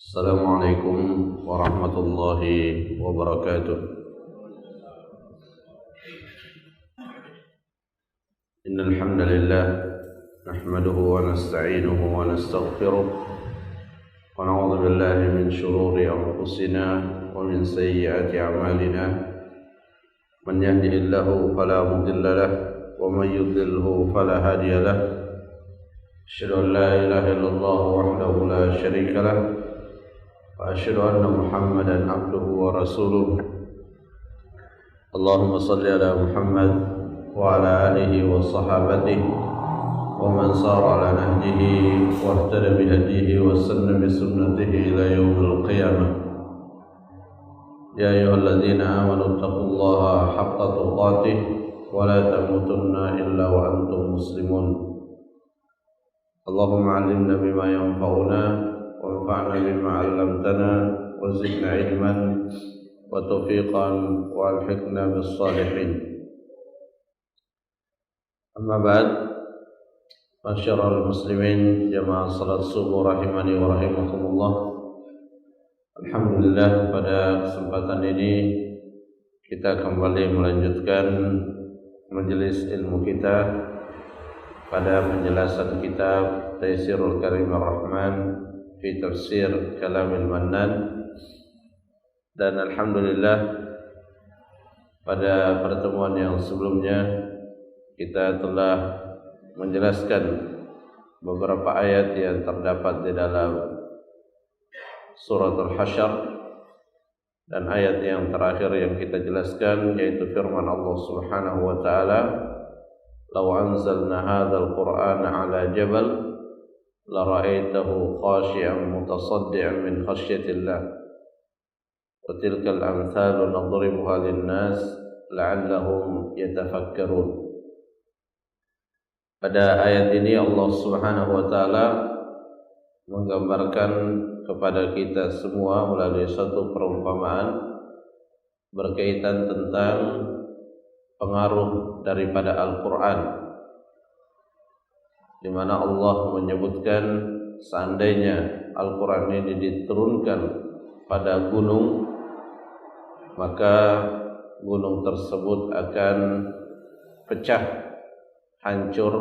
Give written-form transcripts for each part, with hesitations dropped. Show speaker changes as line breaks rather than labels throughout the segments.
Assalamualaikum warahmatullahi wabarakatuh. Innal hamdalillah nahmaduhu wa nasta'inuhu wa nastaghfiruh wa na'udzu billahi min shururi anfusina wa min sayyiati a'malina. Man yahdihillahu fala mudilla lahu wa man yudlilhu fala hadiya lahu. Asyhadu an la ilaha illallah wahdahu la syarika lahu wa asyhadu anna Muhammadan abduhu wa rasuluh. Allahumma salli ala Muhammad wa ala alihi wa sahabatihi wa man sara ala nahjihi wa ihtada bi hadihi wa sanna bi sunnatihi ila yaumil qiyamah. Ya ayyuhalladzina amanu taqullaha haqqa tuqatih wa la tamutunna illa wa antum muslimun. Allahumma 'allimna bima yanfa'una وانفعنا بما علمتنا وزدنا علما وتوفيقا والحقنا بالصالحين. أما بعد، masyarul muslimin jamaah salat subuh rahimani wa rahimakumullah. Alhamdulillah, pada kesempatan ini kita kembali melanjutkan majelis ilmu kita pada penjelasan kitab Taisirul Karim Ar-Rahman fi tafsir Kalamil Mannan. Dan alhamdulillah, pada pertemuan yang sebelumnya kita telah menjelaskan beberapa ayat yang terdapat di dalam surat Al-Hasyr, dan ayat yang terakhir yang kita jelaskan yaitu firman Allah Subhanahu wa taala, "Law anzalna hadzal Qur'ana 'ala jabal lara'aitahu khashi'an mutasaddi'an min khasyatillah wa tilkal amthalu nadribuha lin-nas la'allahum yatafakkarun." Pada ayat ini Allah Subhanahu wa taala menggambarkan kepada kita semua melalui satu perumpamaan berkaitan tentang pengaruh daripada Al-Qur'an, di mana Allah menyebutkan seandainya Al-Quran ini diturunkan pada gunung, maka gunung tersebut akan pecah, hancur,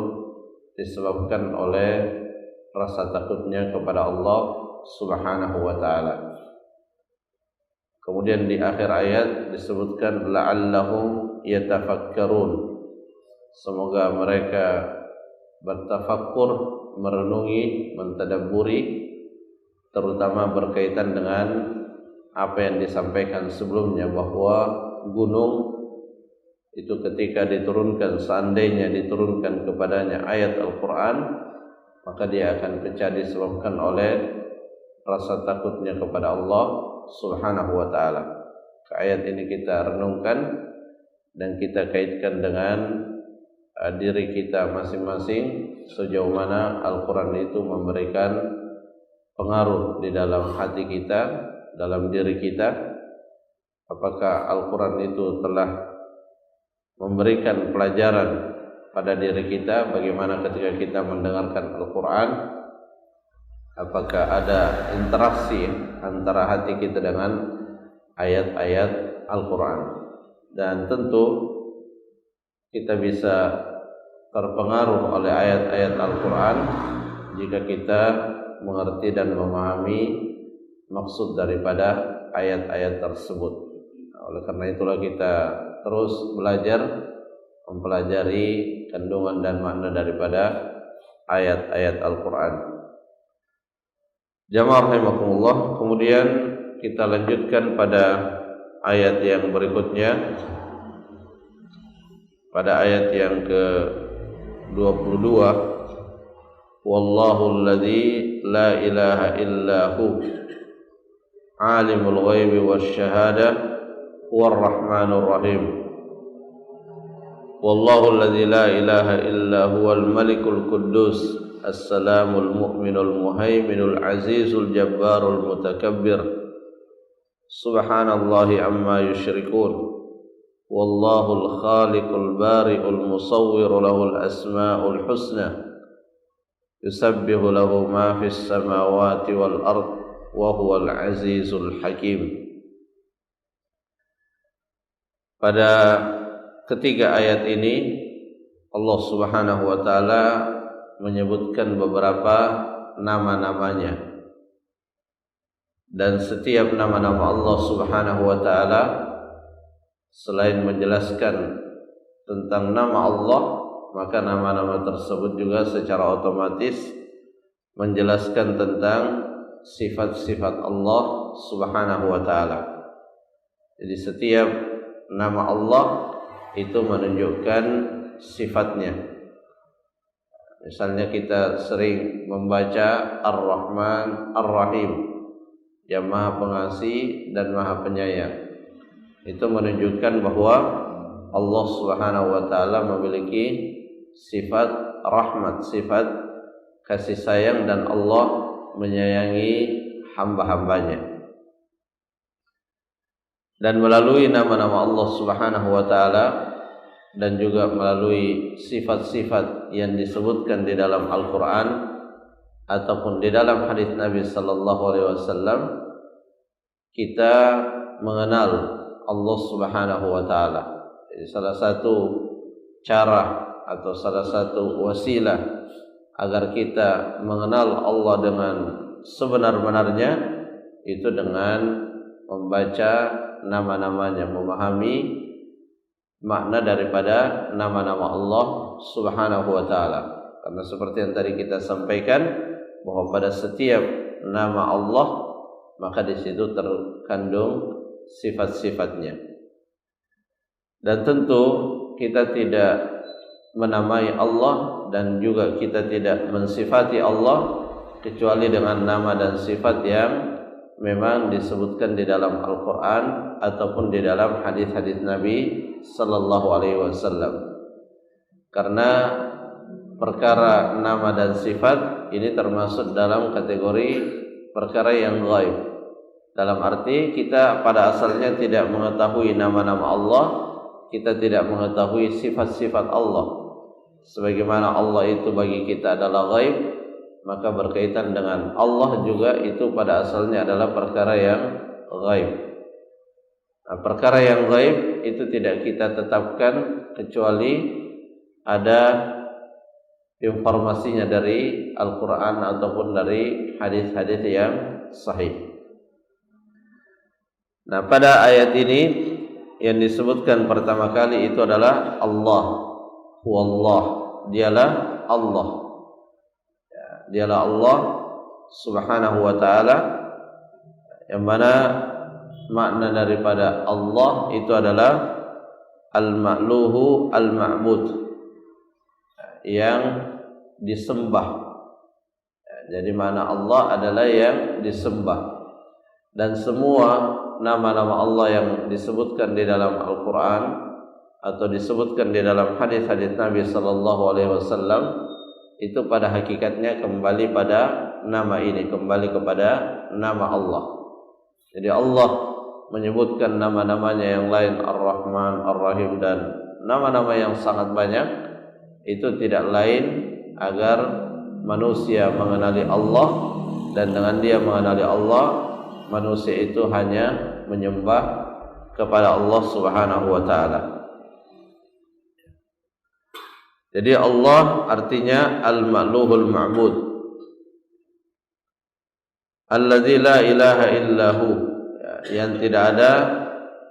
disebabkan oleh rasa takutnya kepada Allah Subhanahu wa ta'ala. Kemudian di akhir ayat disebutkan la'allahum yatafakkarun, semoga mereka bertafakkur, merenungi, mentadabburi, terutama berkaitan dengan apa yang disampaikan sebelumnya, bahwa gunung itu ketika diturunkan, seandainya diturunkan kepadanya ayat Al-Quran, maka dia akan pecah disebabkan oleh rasa takutnya kepada Allah Subhanahu wa ta'ala. Ayat ini kita renungkan dan kita kaitkan dengan diri kita masing-masing, sejauh mana Al-Quran itu memberikan pengaruh di dalam hati kita, dalam diri kita. Apakah Al-Quran itu telah memberikan pelajaran pada diri kita, bagaimana ketika kita mendengarkan Al-Quran, apakah ada interaksi antara hati kita dengan ayat-ayat Al-Quran. Dan tentu kita bisa terpengaruh oleh ayat-ayat Al-Quran jika kita mengerti dan memahami maksud daripada ayat-ayat tersebut. Oleh karena itulah kita terus belajar, mempelajari kandungan dan makna daripada ayat-ayat Al-Quran. Jamaah rahimakumullah, kemudian kita lanjutkan pada ayat yang berikutnya, pada ayat yang ke-22, wallahu alladzi la ilaha illahu alimul ghaibi wasyahadah huwar rahmanur rahim. Wallahu alladzi la ilaha illa huwal malikul quddus assalamul mu'minul muhaiminul azizul jabbarul mutakabbir subhanallahi amma yusyrikun. Wallahul khaliqul bari'ul musawwiru lahul asma'ul husna yusabbihu lahu ma fis samawati wal ard wa huwal azizul hakim. Pada ketiga ayat ini Allah Subhanahu wa taala menyebutkan beberapa nama-namanya, dan setiap nama-nama Allah Subhanahu wa taala selain menjelaskan tentang nama Allah, maka nama-nama tersebut juga secara otomatis menjelaskan tentang sifat-sifat Allah Subhanahu wa taala. Jadi setiap nama Allah itu menunjukkan sifatnya. Misalnya kita sering membaca Ar-Rahman Ar-Rahim, yang Maha Pengasih dan Maha Penyayang. Itu menunjukkan bahwa Allah Subhanahu wa taala memiliki sifat rahmat, sifat kasih sayang, dan Allah menyayangi hamba-hambanya. Dan melalui nama-nama Allah Subhanahu wa taala dan juga melalui sifat-sifat yang disebutkan di dalam Al-Qur'an ataupun di dalam hadis Nabi sallallahu alaihi wasallam, kita mengenal Allah Subhanahu wa taala. Jadi salah satu cara atau salah satu wasilah agar kita mengenal Allah dengan sebenar-benarnya itu dengan membaca nama-namanya, memahami makna daripada nama-nama Allah Subhanahu wa taala. Karena seperti yang tadi kita sampaikan bahwa pada setiap nama Allah maka di situ terkandung sifat-sifatnya. Dan tentu kita tidak menamai Allah dan juga kita tidak mensifati Allah kecuali dengan nama dan sifat yang memang disebutkan di dalam Al-Quran ataupun di dalam hadis-hadis Nabi sallallahu alaihi wasallam. Karena perkara nama dan sifat ini termasuk dalam kategori perkara yang gaib. Dalam arti kita pada asalnya tidak mengetahui nama-nama Allah, kita tidak mengetahui sifat-sifat Allah. Sebagaimana Allah itu bagi kita adalah gaib, maka berkaitan dengan Allah juga itu pada asalnya adalah perkara yang gaib. Nah, perkara yang gaib itu tidak kita tetapkan kecuali ada informasinya dari Al-Quran ataupun dari hadis-hadis yang sahih. Nah, pada ayat ini yang disebutkan pertama kali itu adalah Allah. Huwallah, dialah Allah. Dialah Allah Subhanahu wa taala, yang mana makna daripada Allah itu adalah al-ma'luhu al-ma'bud, yang disembah. Jadi makna Allah adalah yang disembah. Dan semua nama-nama Allah yang disebutkan di dalam Al-Quran atau disebutkan di dalam hadis-hadis Nabi sallallahu alaihi wasallam itu pada hakikatnya kembali pada nama ini, kembali kepada nama Allah. Jadi Allah menyebutkan nama-namanya yang lain, Ar-Rahman, Ar-Rahim, dan nama-nama yang sangat banyak, itu tidak lain agar manusia mengenali Allah, dan dengan dia mengenali Allah, manusia itu hanya menyembah kepada Allah Subhanahu wa taala. Jadi Allah artinya al-ma'luhul ma'bud, alladzi la ilaha illahu, yang tidak ada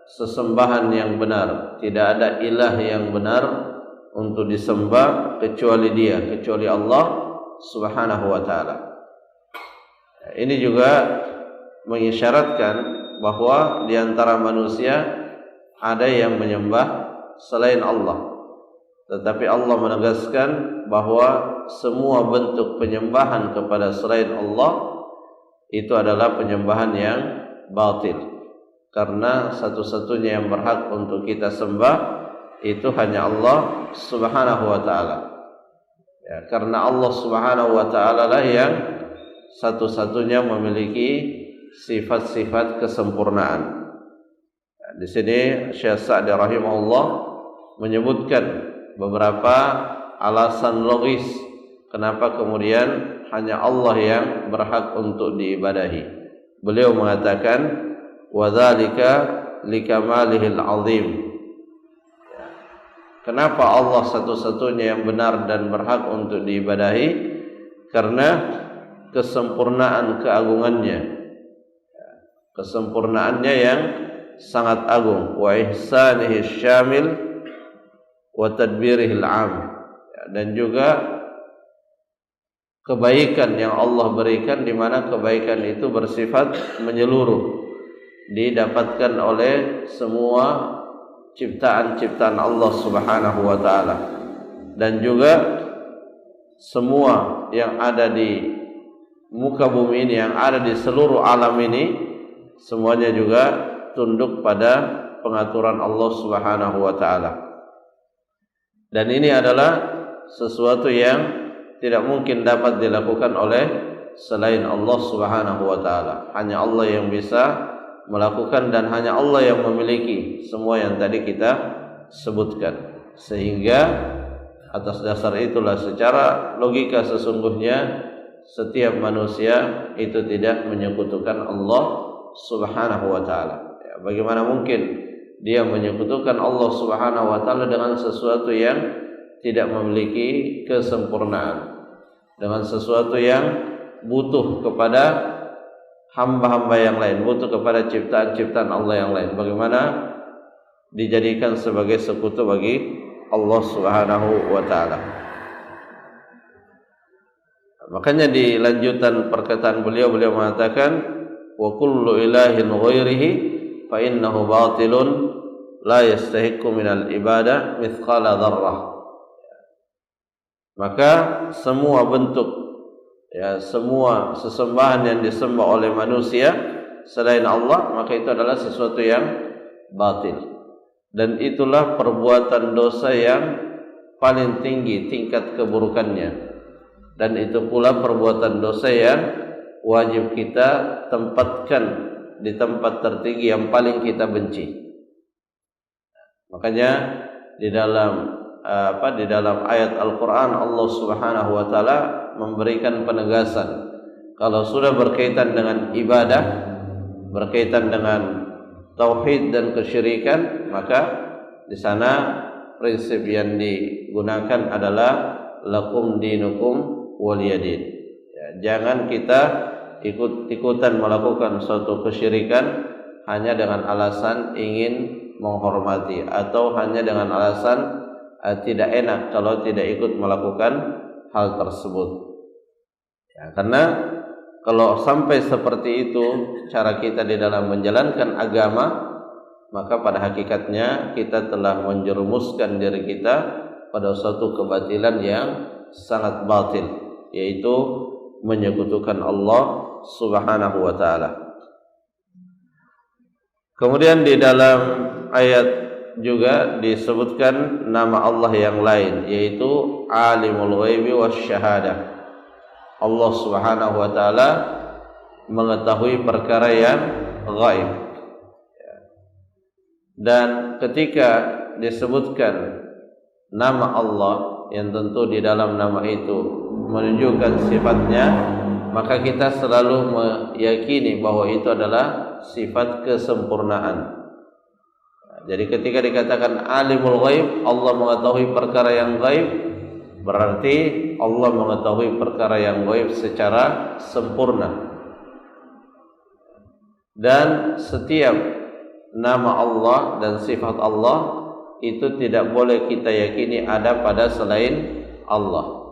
sesembahan yang benar, tidak ada ilah yang benar untuk disembah kecuali Dia, kecuali Allah Subhanahu wa taala. Ini juga mengisyaratkan bahwa di antara manusia ada yang menyembah selain Allah. Tetapi Allah menegaskan bahwa semua bentuk penyembahan kepada selain Allah itu adalah penyembahan yang batil. Karena satu-satunya yang berhak untuk kita sembah itu hanya Allah Subhanahu wa taala. Ya, karena Allah Subhanahu wa taala lah yang satu-satunya memiliki sifat-sifat kesempurnaan. Di sini Syekh Sa'di rahimahullah menyebutkan beberapa alasan logis kenapa kemudian hanya Allah yang berhak untuk diibadahi. beliau mengatakan wa dzalika likamalihil azim. Kenapa Allah satu-satunya yang benar dan berhak untuk diibadahi? Karena kesempurnaan keagungannya, kesempurnaannya yang sangat agung, wa ihsanihi syamil wa tadbirihil am, dan juga kebaikan yang Allah berikan, di mana kebaikan itu bersifat menyeluruh, didapatkan oleh semua ciptaan-ciptaan Allah Subhanahu wa taala, dan juga semua yang ada di muka bumi ini, yang ada di seluruh alam ini, semuanya juga tunduk pada pengaturan Allah Subhanahu wa taala. Dan ini adalah sesuatu yang tidak mungkin dapat dilakukan oleh selain Allah Subhanahu wa taala. Hanya Allah yang bisa melakukan dan hanya Allah yang memiliki semua yang tadi kita sebutkan. Sehingga atas dasar itulah secara logika sesungguhnya setiap manusia itu tidak menyekutukan Allah Subhanahu wa taala. Bagaimana mungkin dia menyekutukan Allah Subhanahu wa taala dengan sesuatu yang tidak memiliki kesempurnaan, dengan sesuatu yang butuh kepada hamba-hamba yang lain, butuh kepada ciptaan-ciptaan Allah yang lain. Bagaimana dijadikan sebagai sekutu bagi Allah Subhanahu wa taala. Makanya di lanjutan perkataan beliau mengatakan wa kullu ilahin ghairihi fa innahu batilun la yastahiqqu minal ibadah mithqala dzarrah. Maka semua bentuk, semua sesembahan yang disembah oleh manusia selain Allah, maka itu adalah sesuatu yang batil, dan itulah perbuatan dosa yang paling tinggi tingkat keburukannya, dan itu pula perbuatan dosa yang wajib kita tempatkan di tempat tertinggi yang paling kita benci. Makanya di dalam ayat Al-Quran Allah Subhanahu wa taala memberikan penegasan, kalau sudah berkaitan dengan ibadah, berkaitan dengan tauhid dan kesyirikan, maka di sana prinsip yang digunakan adalah lakum dinukum waliyadin. Jangan kita ikut-ikutan melakukan suatu kesyirikan hanya dengan alasan ingin menghormati, atau hanya dengan alasan tidak enak kalau tidak ikut melakukan hal tersebut. Karena kalau sampai seperti itu cara kita di dalam menjalankan agama, maka pada hakikatnya kita telah menjerumuskan diri kita pada suatu kebatilan yang sangat batil, yaitu menyekutukan Allah Subhanahu wa taala. Kemudian di dalam ayat juga disebutkan nama Allah yang lain, yaitu Alimul Ghaibi Wasyahadah. Allah Subhanahu wa taala mengetahui perkara yang gaib. Dan ketika disebutkan nama Allah, yang tentu di dalam nama itu menunjukkan sifatnya, maka kita selalu meyakini bahwa itu adalah sifat kesempurnaan. Jadi ketika dikatakan Alimul Ghaib, Allah mengetahui perkara yang gaib, berarti Allah mengetahui perkara yang gaib secara sempurna. Dan setiap nama Allah dan sifat Allah itu tidak boleh kita yakini ada pada selain Allah.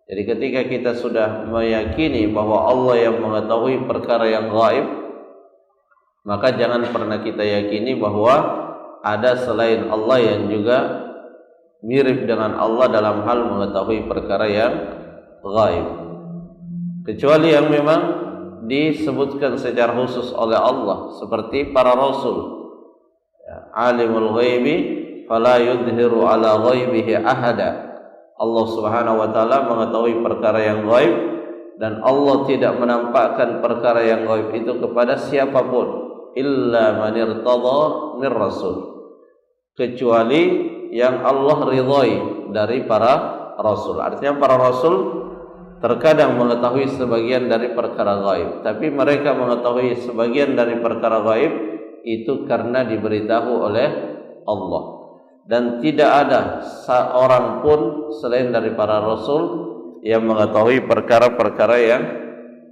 Jadi ketika kita sudah meyakini bahwa Allah yang mengetahui perkara yang gaib, maka jangan pernah kita yakini bahwa ada selain Allah yang juga mirip dengan Allah dalam hal mengetahui perkara yang gaib, kecuali yang memang disebutkan secara khusus oleh Allah, seperti para rasul. Alimul ghaibi fala yudhiru ala ghaibihi ahada. Allah Subhanahu wa taala mengetahui perkara yang gaib, dan Allah tidak menampakkan perkara yang gaib itu kepada siapapun illa man irtada min rasul, kecuali yang Allah ridhai dari para rasul. Artinya para rasul terkadang mengetahui sebagian dari perkara gaib, tapi mereka mengetahui sebagian dari perkara gaib itu karena diberitahu oleh Allah. Dan tidak ada seorang pun selain dari para rasul yang mengetahui perkara-perkara yang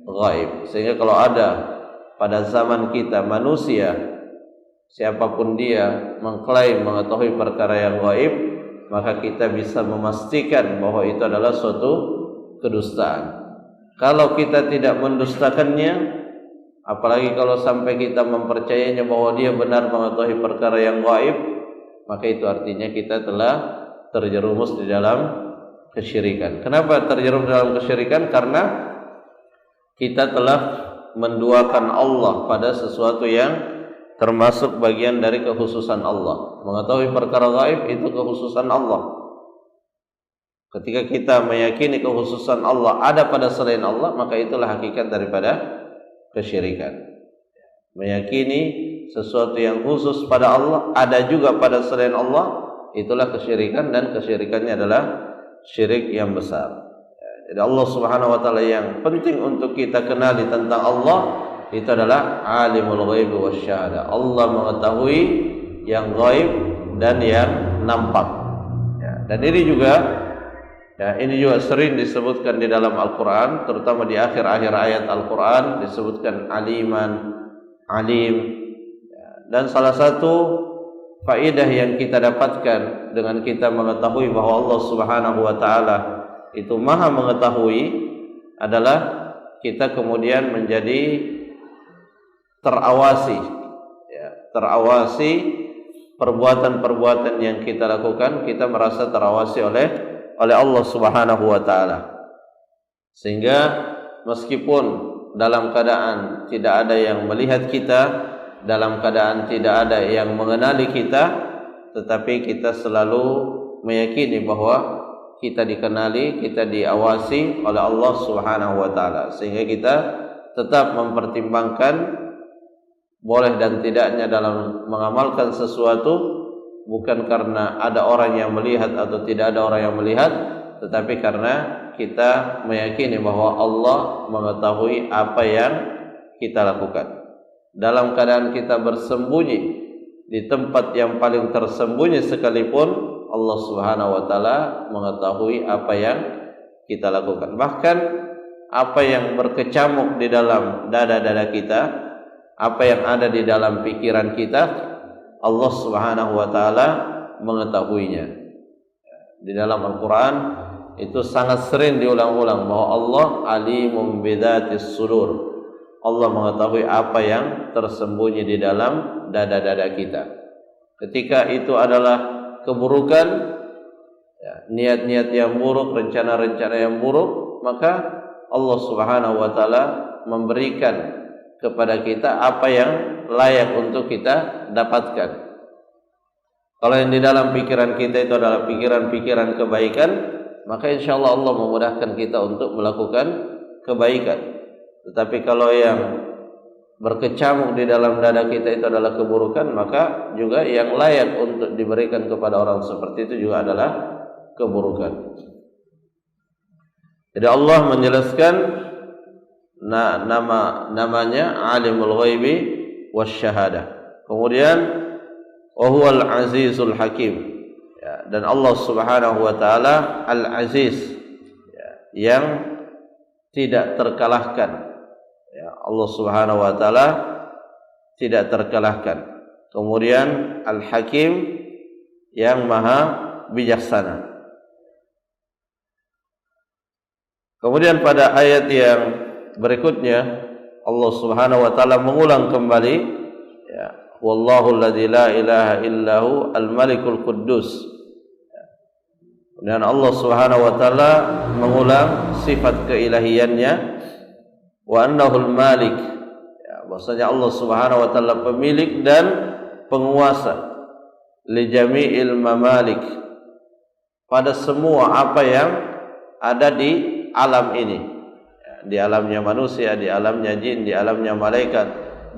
gaib. Sehingga kalau ada pada zaman kita manusia, siapapun dia, mengklaim mengetahui perkara yang gaib, maka kita bisa memastikan bahwa itu adalah suatu kedustaan. Kalau kita tidak mendustakannya, apalagi kalau sampai kita mempercayainya bahwa dia benar mengetahui perkara yang gaib, maka itu artinya kita telah terjerumus di dalam kesyirikan. Kenapa terjerumus dalam kesyirikan? Karena kita telah menduakan Allah pada sesuatu yang termasuk bagian dari kekhususan Allah. Mengetahui perkara gaib itu kekhususan Allah. Ketika kita meyakini kekhususan Allah ada pada selain Allah, maka itulah hakikat daripada kesyirikan. Meyakini sesuatu yang khusus pada Allah ada juga pada selain Allah, itulah kesyirikan, dan kesyirikannya adalah syirik yang besar. Jadi Allah Subhanahu wa taala yang penting untuk kita kenali tentang Allah itu adalah alimul ghaib wasyahadah. Allah mengetahui yang gaib dan yang nampak. Dan ini juga sering disebutkan di dalam Al-Quran, terutama di akhir-akhir ayat Al-Quran disebutkan aliman, alim. Dan salah satu faedah yang kita dapatkan dengan kita mengetahui bahwa Allah Subhanahu wa taala itu Maha mengetahui adalah kita kemudian menjadi terawasi perbuatan-perbuatan yang kita lakukan, kita merasa terawasi oleh Allah Subhanahu wa taala. Sehingga meskipun dalam keadaan tidak ada yang melihat kita, dalam keadaan tidak ada yang mengenali kita, tetapi kita selalu meyakini bahwa kita dikenali, kita diawasi oleh Allah Subhanahu wa taala. Sehingga kita tetap mempertimbangkan boleh dan tidaknya dalam mengamalkan sesuatu, bukan karena ada orang yang melihat atau tidak ada orang yang melihat, tetapi karena kita meyakini bahwa Allah mengetahui apa yang kita lakukan. Dalam keadaan kita bersembunyi di tempat yang paling tersembunyi sekalipun, Allah Subhanahu wa taala mengetahui apa yang kita lakukan. Bahkan apa yang berkecamuk di dalam dada-dada kita, apa yang ada di dalam pikiran kita, Allah Subhanahu wa taala mengetahuinya. Di dalam Al-Quran itu sangat sering diulang-ulang bahwa Allah alimun bidzatis sudur. Allah mengetahui apa yang tersembunyi di dalam dada-dada kita. Ketika itu adalah keburukan, niat-niat yang buruk, rencana-rencana yang buruk, maka Allah Subhanahu wa taala memberikan kepada kita apa yang layak untuk kita dapatkan. Kalau yang di dalam pikiran kita itu adalah pikiran-pikiran kebaikan, maka insyaallah Allah memudahkan kita untuk melakukan kebaikan. Tetapi kalau yang berkecamuk di dalam dada kita itu adalah keburukan, maka juga yang layak untuk diberikan kepada orang seperti itu juga adalah keburukan. Jadi Allah menjelaskan namanya Alimul Ghaibi wasyahadah. Kemudian wa huwal azizul hakim. Dan Allah Subhanahu wa taala Al-Aziz, yang tidak terkalahkan. Allah Subhanahu wa taala tidak terkalahkan. Kemudian Al-Hakim, yang maha bijaksana. Kemudian pada ayat yang berikutnya Allah Subhanahu wa taala mengulang kembali, wallahu alladzi la ilaha illahu al-malikul quddus. Dan Allah Subhanahu wa taala mengulang sifat keilahiannya, wa annahul malik, bahwasanya Allah Subhanahu wa taala pemilik dan penguasa, li jami'il mamalik, pada semua apa yang ada di alam ini, di alamnya manusia, di alamnya jin, di alamnya malaikat,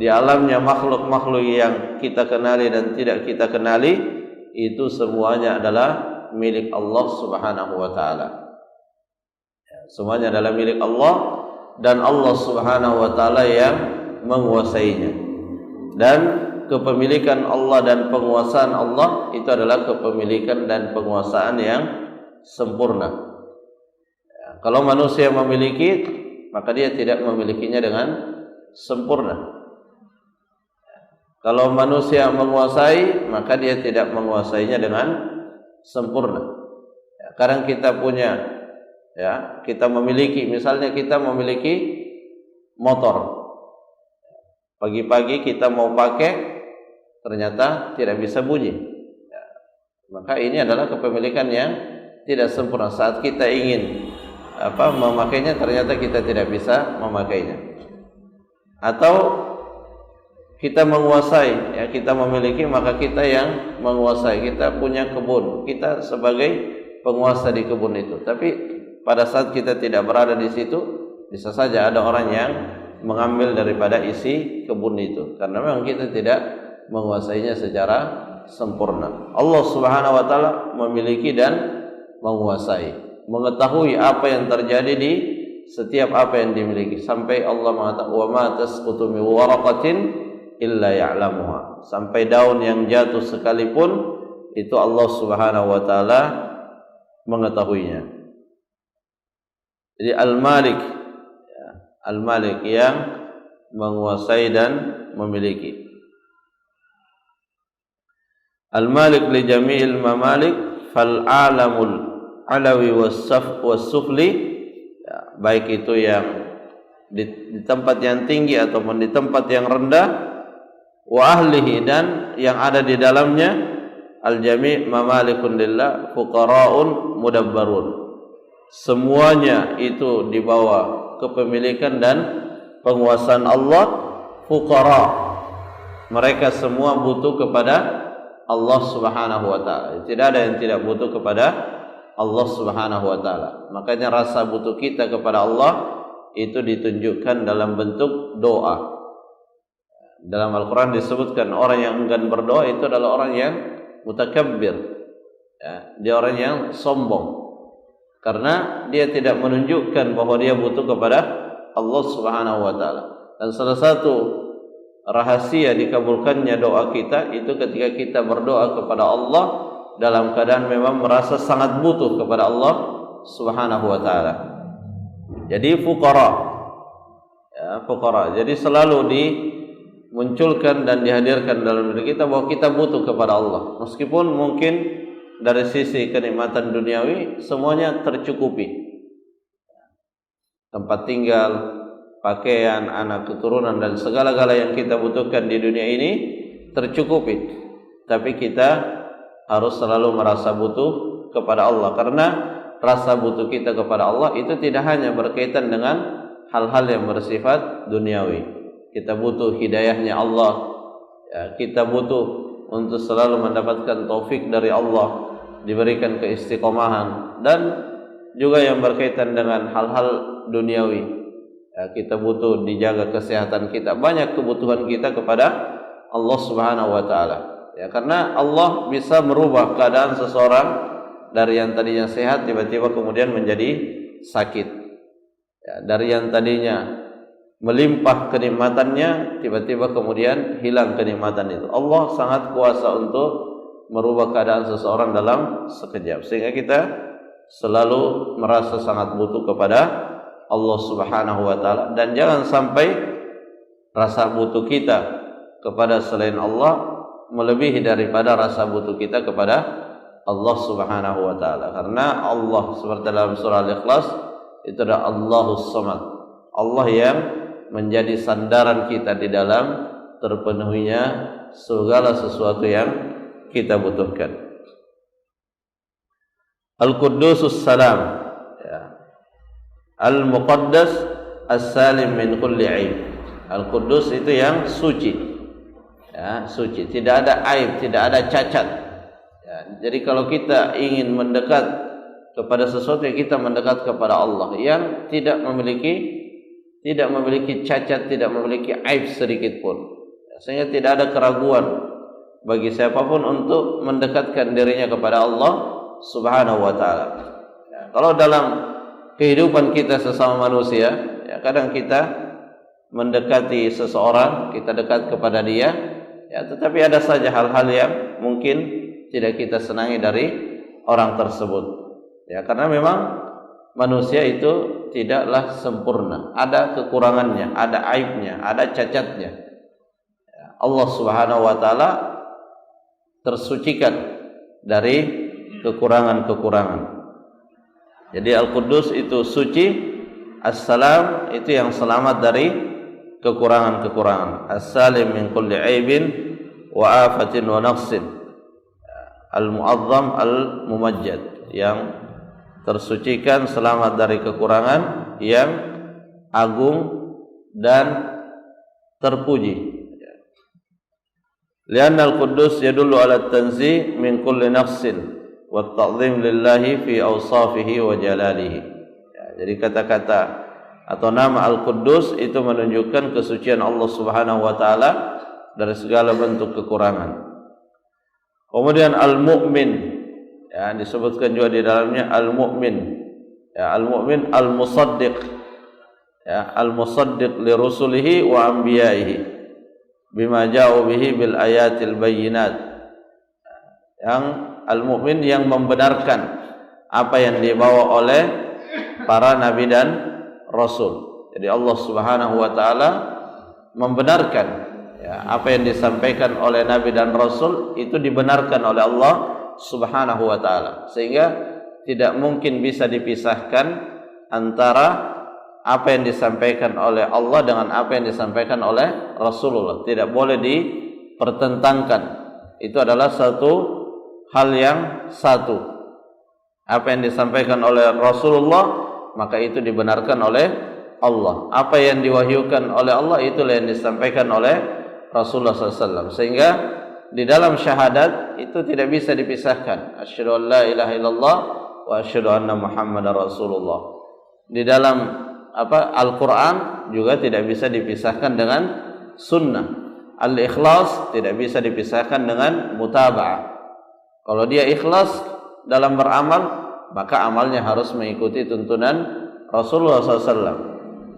di alamnya makhluk-makhluk yang kita kenali dan tidak kita kenali, itu semuanya adalah milik Allah Subhanahu wa taala. Semuanya adalah milik Allah dan Allah Subhanahu wa taala yang menguasainya. Dan kepemilikan Allah dan penguasaan Allah itu adalah kepemilikan dan penguasaan yang sempurna. Kalau manusia memiliki, maka dia tidak memilikinya dengan sempurna. Kalau manusia menguasai, maka dia tidak menguasainya dengan sempurna. Kadang kita punya, kita memiliki, misalnya kita memiliki motor. Pagi-pagi kita mau pakai, ternyata tidak bisa bunyi. Maka ini adalah kepemilikan yang tidak sempurna. Saat kita ingin memakainya, ternyata kita tidak bisa memakainya. Atau kita menguasai, kita memiliki, maka kita yang menguasai. Kita punya kebun, kita sebagai penguasa di kebun itu. Tapi pada saat kita tidak berada di situ, bisa saja ada orang yang mengambil daripada isi kebun itu, karena memang kita tidak menguasainya secara sempurna. Allah Subhanahu wa taala memiliki dan menguasai, mengetahui apa yang terjadi di setiap apa yang dimiliki, sampai Allah mengatakan wa ma tasqutu min waraqatin illa ya'lamuha, sampai daun yang jatuh sekalipun itu Allah Subhanahu wa taala mengetahuinya. Jadi Al-Malik, Al-Malik yang menguasai dan memiliki. Al-Malik li jami'il mamalik fal alamul alawi was-sufli, baik itu yang di tempat yang tinggi ataupun di tempat yang rendah, wa ahlihi, dan yang ada di dalamnya, al-jami' mamalikun lillah fuqara'un mudabbarun, semuanya itu di bawah kepemilikan dan penguasaan Allah. Fuqara, mereka semua butuh kepada Allah Subhanahu wa taala. Tidak ada yang tidak butuh kepada Allah Subhanahu wa taala. Makanya rasa butuh kita kepada Allah itu ditunjukkan dalam bentuk doa. Dalam Al-Qur'an disebutkan orang yang enggan berdoa itu adalah orang yang mutakabbir. Dia orang yang sombong, karena dia tidak menunjukkan bahwa dia butuh kepada Allah Subhanahu wa taala. Dan salah satu rahasia dikabulkannya doa kita itu ketika kita berdoa kepada Allah dalam keadaan memang merasa sangat butuh kepada Allah Subhanahu wa taala. Jadi fuqara, fuqara. Jadi selalu dimunculkan dan dihadirkan dalam diri kita bahwa kita butuh kepada Allah. Meskipun mungkin dari sisi kenikmatan duniawi semuanya tercukupi, tempat tinggal, pakaian, anak keturunan, dan segala-gala yang kita butuhkan di dunia ini tercukupi. Tapi kita harus selalu merasa butuh kepada Allah, karena rasa butuh kita kepada Allah itu tidak hanya berkaitan dengan hal-hal yang bersifat duniawi. Kita butuh hidayahnya Allah, kita butuh untuk selalu mendapatkan taufik dari Allah, diberikan keistiqomahan, dan juga yang berkaitan dengan hal-hal duniawi. Kita butuh dijaga kesehatan kita. Banyak kebutuhan kita kepada Allah Subhanahu wa taala. Karena Allah bisa merubah keadaan seseorang dari yang tadinya sehat tiba-tiba kemudian menjadi sakit. Dari yang tadinya melimpah kenikmatannya tiba-tiba kemudian hilang kenikmatan itu. Allah sangat kuasa untuk merubah keadaan seseorang dalam sekejap, sehingga kita selalu merasa sangat butuh kepada Allah Subhanahu wa taala. Dan jangan sampai rasa butuh kita kepada selain Allah melebihi daripada rasa butuh kita kepada Allah Subhanahu wa taala. Karena Allah, seperti dalam surah Al-Ikhlas, itu adalah Allahus Samad, Allah yang menjadi sandaran kita di dalam terpenuhinya segala sesuatu yang kita butuhkan. Al-Quddusus Salam, Al-Muqaddas As-Salim min kulli aib. Al-Quddus itu yang suci, suci, tidak ada aib, tidak ada cacat. Jadi kalau kita ingin mendekat kepada sesuatu, kita mendekat kepada Allah yang tidak memiliki cacat, tidak memiliki aib sedikit pun, sehingga tidak ada keraguan bagi siapapun untuk mendekatkan dirinya kepada Allah Subhanahu wa taala. Kalau dalam kehidupan kita sesama manusia. Ya, kadang kita mendekati seseorang, kita dekat kepada dia, ya, tetapi ada saja hal-hal yang mungkin tidak kita senangi dari orang tersebut. Ya, karena memang manusia itu tidaklah sempurna, ada kekurangannya, ada aibnya, ada cacatnya. Ya, Allah Subhanahu wa taala tersucikan dari kekurangan-kekurangan. Jadi Al-Quddus itu suci, As-Salam itu yang selamat dari kekurangan-kekurangan. As-Salim min kulli aibin wa afatin wa naqsin. Al-Mu'azzam Al-Mumajjad, yang tersucikan, selamat dari kekurangan, yang agung dan terpuji. Lianna al-Quddus yadullu ala tanzih min kulli naqsin wa ta'zim lillahi fi awsafihi wa jalalihi. Ya, jadi kata-kata atau nama Al-Quddus itu menunjukkan kesucian Allah Subhanahu wa taala dari segala bentuk kekurangan. Kemudian Al-Mu'min, ya, disebutkan juga di dalamnya Al-Mu'min. Ya, Al-Mu'min Al-Musaddiq. Ya, Al-Musaddiq li rusulihi wa anbiya'ihi bima ja'u bihi bil ayatil bayyinat. Yang Al-Mu'min yang membenarkan apa yang dibawa oleh para nabi dan rasul. Jadi Allah Subhanahu wa taala membenarkan, ya, apa yang disampaikan oleh nabi dan rasul itu dibenarkan oleh Allah Subhanahu wa taala, sehingga tidak mungkin bisa dipisahkan antara apa yang disampaikan oleh Allah dengan apa yang disampaikan oleh Rasulullah. Tidak boleh dipertentangkan. Itu adalah satu hal yang satu. Apa yang disampaikan oleh Rasulullah, maka itu dibenarkan oleh Allah. Apa yang diwahyukan oleh Allah, itulah yang disampaikan oleh Rasulullah SAW. Sehingga di dalam syahadat itu tidak bisa dipisahkan. Asyhadu an la ilaha illallah wa asyhadu anna Muhammadar Rasulullah. Di dalam Al-Quran juga tidak bisa dipisahkan dengan sunnah. Al-Ikhlas tidak bisa dipisahkan dengan mutaba'ah. Kalau dia ikhlas dalam beramal, maka amalnya harus mengikuti tuntunan Rasulullah SAW.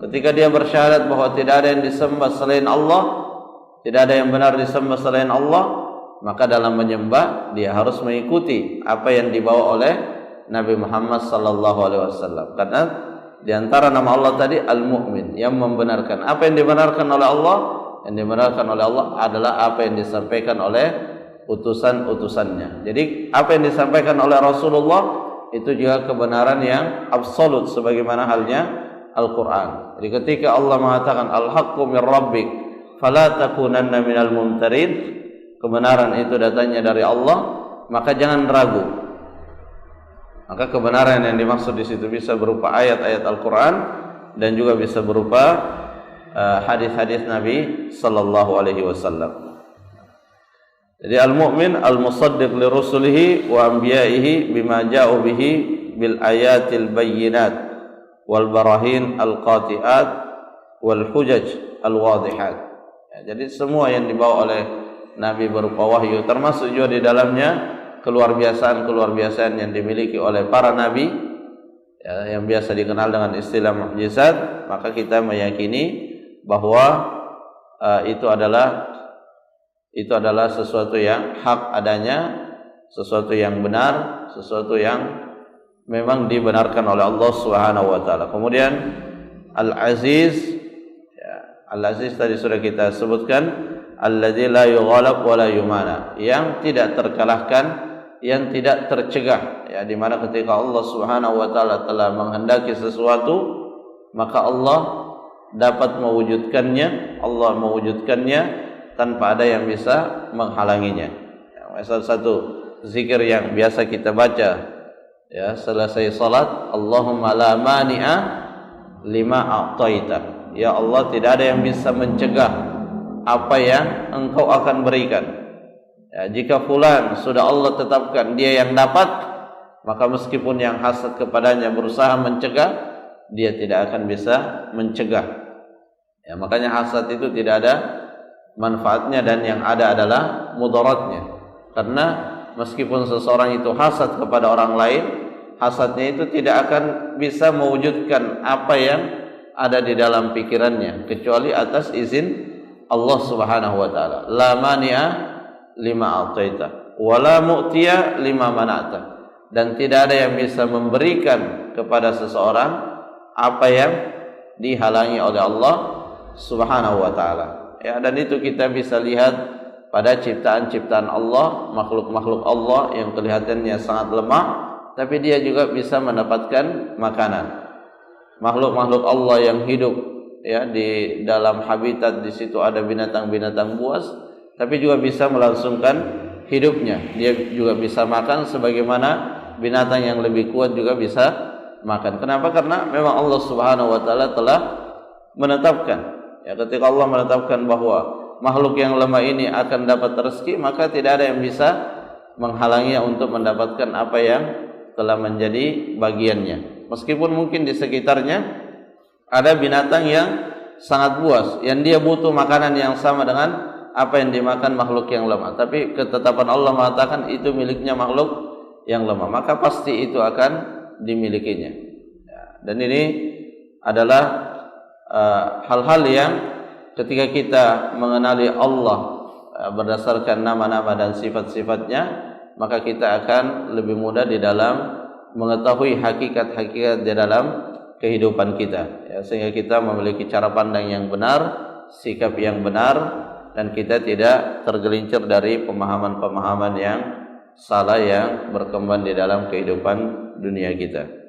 Ketika dia bersyahadat bahwa tidak ada yang disembah selain Allah, tidak ada yang benar disembah selain Allah, maka dalam menyembah dia harus mengikuti apa yang dibawa oleh Nabi Muhammad SAW. Karena di antara nama Allah tadi Al-Mu'min, yang membenarkan. Apa yang dibenarkan oleh Allah? Yang dibenarkan oleh Allah adalah apa yang disampaikan oleh utusan-utusannya. Jadi apa yang disampaikan oleh Rasulullah itu juga kebenaran yang absolut, sebagaimana halnya Al-Quran. Jadi ketika Allah mengatakan Al-Haqqu min Rabbik fala takunanna minal mumtarin, kebenaran itu datangnya dari Allah, maka jangan ragu. Maka kebenaran yang dimaksud di situ bisa berupa ayat-ayat Al-Quran dan juga bisa berupa hadis-hadis Nabi sallallahu alaihi wasallam. Jadi Al-Mu'min Al-Musaddiq li rusulihi wa anbiya'ihi bima ja'u bihi bil ayatil bayyinat wal barahin al-qati'at wal hujaj al-wadihat. Ya, jadi semua yang dibawa oleh Nabi berupa wahyu, termasuk juga di dalamnya keluar-biasaan yang dimiliki oleh para nabi, ya, yang biasa dikenal dengan istilah mukjizat. Maka kita meyakini bahwa itu adalah sesuatu yang hak adanya, sesuatu yang benar, sesuatu yang memang dibenarkan oleh Allah Subhanahu wa taala. Kemudian Al-Aziz, ya, Al-Aziz tadi sudah kita sebutkan, alladzi la yughalab wa la yumana, yang tidak terkalahkan, yang tidak tercegah, ya, di mana ketika Allah Subhanahu wa taala telah menghendaki sesuatu, maka Allah dapat mewujudkannya, Allah mewujudkannya tanpa ada yang bisa menghalanginya. Ya, salah satu zikir yang biasa kita baca, ya, selesai salat, Allahumma la mani'a lima a'taita. Ya Allah, tidak ada yang bisa mencegah apa yang Engkau akan berikan. Ya, jika fulan sudah Allah tetapkan dia yang dapat, maka meskipun yang hasad kepadanya berusaha mencegah, dia tidak akan bisa mencegah. Ya, makanya hasad itu tidak ada manfaatnya dan yang ada adalah mudaratnya. Karena meskipun seseorang itu hasad kepada orang lain, hasadnya itu tidak akan bisa mewujudkan apa yang ada di dalam pikirannya kecuali atas izin Allah Subhanahu wa taala. La mani'a lima a'taita wa la mu'tiya lima mana'ta. Dan tidak ada yang bisa memberikan kepada seseorang apa yang dihalangi oleh Allah Subhanahu wa taala. Ya, dan itu kita bisa lihat pada ciptaan-ciptaan Allah, makhluk-makhluk Allah yang kelihatannya sangat lemah, tapi dia juga bisa mendapatkan makanan. Makhluk-makhluk Allah yang hidup ya di dalam habitat, di situ ada binatang-binatang buas, tapi juga bisa melangsungkan hidupnya. Dia juga bisa makan sebagaimana binatang yang lebih kuat juga bisa makan. Kenapa? Karena memang Allah Subhanahu wa taala telah menetapkan. Ya, ketika Allah menetapkan bahwa makhluk yang lemah ini akan dapat rezeki, maka tidak ada yang bisa menghalanginya untuk mendapatkan apa yang telah menjadi bagiannya. Meskipun mungkin di sekitarnya ada binatang yang sangat buas, yang dia butuh makanan yang sama dengan apa yang dimakan makhluk yang lemah, tapi ketetapan Allah mengatakan itu miliknya makhluk yang lemah, maka pasti itu akan dimilikinya. Ya, dan ini adalah hal-hal yang ketika kita mengenali Allah berdasarkan nama-nama dan sifat-sifatnya, maka kita akan lebih mudah di dalam mengetahui hakikat-hakikat di dalam kehidupan kita, ya, sehingga kita memiliki cara pandang yang benar, sikap yang benar, dan kita tidak tergelincir dari pemahaman-pemahaman yang salah yang berkembang di dalam kehidupan dunia kita.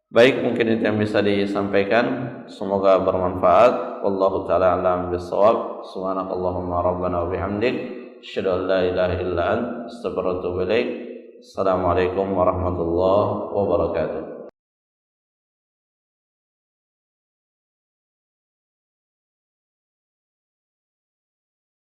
Baik, mungkin itu yang bisa disampaikan. Semoga bermanfaat. Wallahu ta'ala a'lam bissawab. Subhanakallahumma rabbana wa bihamdik, asyhadu an la ilaha illa anta, astaghfiruka wa atubu ilaik. Assalamualaikum warahmatullahi wabarakatuh.